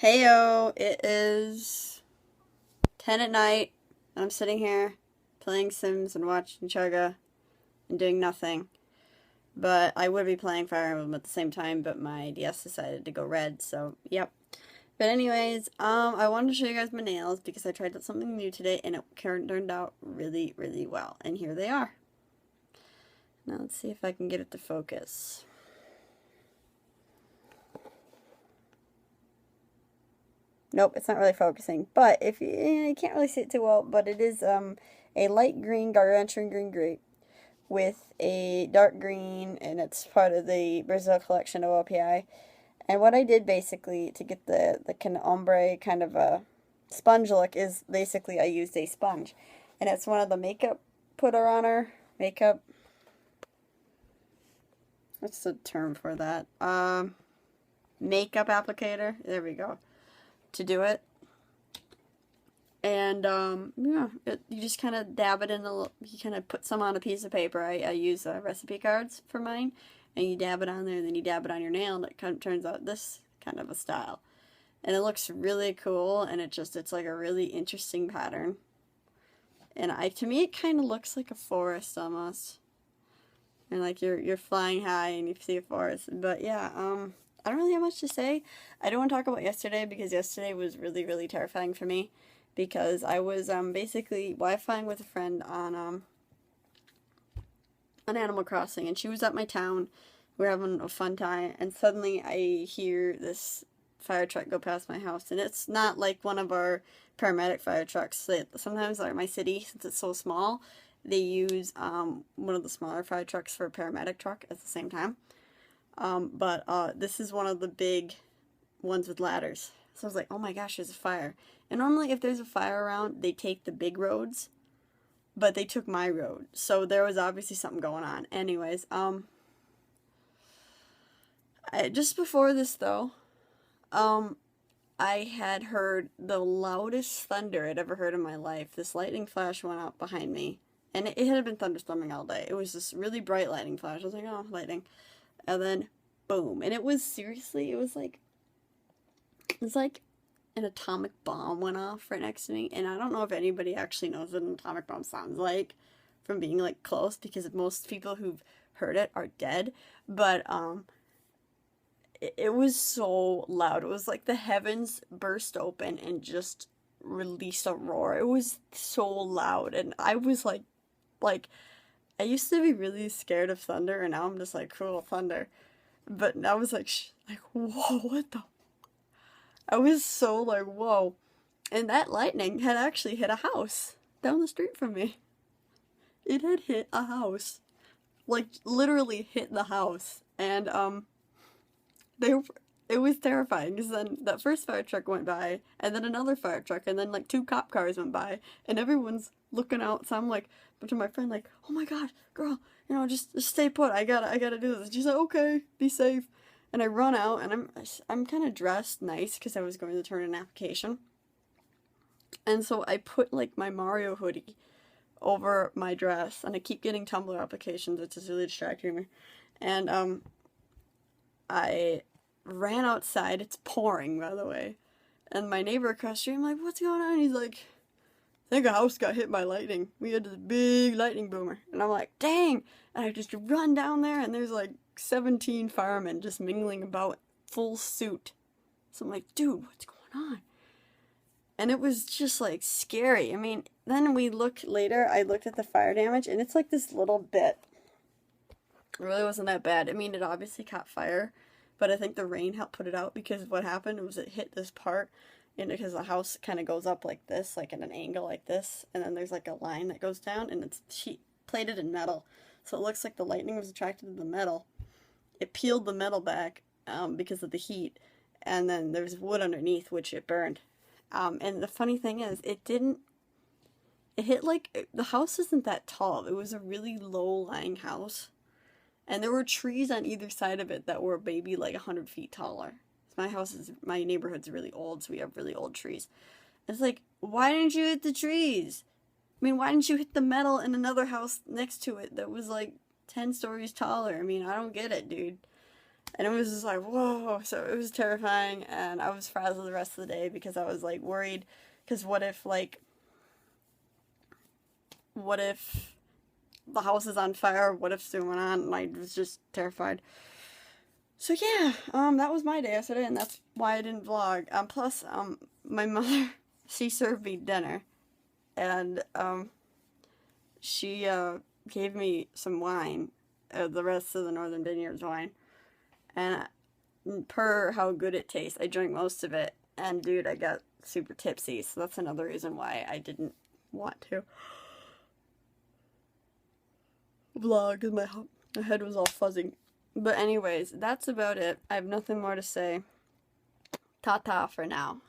Heyo, it is 10 at night, and I'm sitting here playing Sims and watching Chugga and doing nothing. But I would be playing Fire Emblem at the same time, but my DS decided to go red, so yep. But anyways, I wanted to show you guys my nails because I tried out something new today and it turned out really, really well. And here they are. Now let's see if I can get it to focus. Nope, it's not really focusing. But if you can't really see it too well, but it is a light green gargantuan green grape with a dark green, and it's part of the Brazil collection of OPI. And what I did basically to get the kind of ombre kind of a sponge look is basically I used a sponge, and it's one of the makeup putter on makeup. What's the term for that? Makeup applicator. There we go. To do it. And yeah, you just kind of dab it in you kind of put some on a piece of paper. I use recipe cards for mine, and you dab it on there, and then you dab it on your nail, and it kind of turns out this kind of a style. And it looks really cool, and it's like a really interesting pattern. And to me, it kind of looks like a forest almost. And like you're flying high and you see a forest. But yeah, I don't really have much to say. I don't want to talk about yesterday because yesterday was really, really terrifying for me because I was basically Wi-Fiing with a friend on Animal Crossing, and she was at my town. We were having a fun time, and suddenly I hear this fire truck go past my house, and it's not like one of our paramedic fire trucks. Sometimes, like my city, since it's so small, they use one of the smaller fire trucks for a paramedic truck at the same time. But this is one of the big ones with ladders. So I was like, oh my gosh, there's a fire. And normally if there's a fire around, they take the big roads. But they took my road. So there was obviously something going on. Anyways, just before this though, I had heard the loudest thunder I'd ever heard in my life. This lightning flash went out behind me. And it had been thunderstorming all day. It was this really bright lightning flash. I was like, oh, lightning. And then, boom. And it was seriously, it was like an atomic bomb went off right next to me. And I don't know if anybody actually knows what an atomic bomb sounds like from being like close, because most people who've heard it are dead. But it was so loud. It was like the heavens burst open and just released a roar. It was so loud, and I was like I used to be really scared of thunder, and now I'm just like, cool, thunder. But I was like, like, whoa, what the? I was so like, whoa. And that lightning had actually hit a house down the street from me. It had hit a house. Like, literally hit the house. And, they it was terrifying because then that first fire truck went by, and then another fire truck, and then like two cop cars went by, and everyone's looking out. So I'm like, but to my friend, like, oh my god, girl, just stay put. I gotta do this. And she's like, okay, be safe. And I run out, and I'm kind of dressed nice because I was going to turn in an application, and so I put like my Mario hoodie over my dress, and I keep getting Tumblr applications, which is really distracting me, and I ran outside. It's pouring, by the way. And my neighbor across the street, I'm like, what's going on? He's like, I think a house got hit by lightning. We had this big lightning boomer. And I'm like, dang. And I just run down there, and there's like 17 firemen just mingling about, full suit. So I'm like, dude, what's going on? And it was just like scary. I mean, then we looked later, I looked at the fire damage, and it's like this little bit. It really wasn't that bad. I mean, it obviously caught fire, but I think the rain helped put it out, because what happened was it hit this part, and because the house kind of goes up like this, like at an angle like this, and then there's like a line that goes down, and it's sheet plated in metal, so it looks like the lightning was attracted to the metal. It peeled the metal back because of the heat, and then there's wood underneath, which it burned. And the funny thing is, it hit like, the house isn't that tall. It was a really low-lying house. And there were trees on either side of it that were maybe like 100 feet taller. My neighborhood's really old, so we have really old trees. It's like, why didn't you hit the trees? I mean, why didn't you hit the metal in another house next to it that was like 10 stories taller? I mean, I don't get it, dude. And it was just like, whoa. So it was terrifying, and I was frazzled the rest of the day because I was like worried. Because what if the house is on fire? What if's going on? And I was just terrified. So yeah, that was my day yesterday, and that's why I didn't vlog. Plus, my mother, she served me dinner, and she gave me some wine, the rest of the Northern Vineyards wine, and per how good it tastes, I drank most of it, and dude, I got super tipsy, so that's another reason why I didn't want to vlog, because my head was all fuzzy. But anyways, that's about it. I have nothing more to say. Ta-ta for now.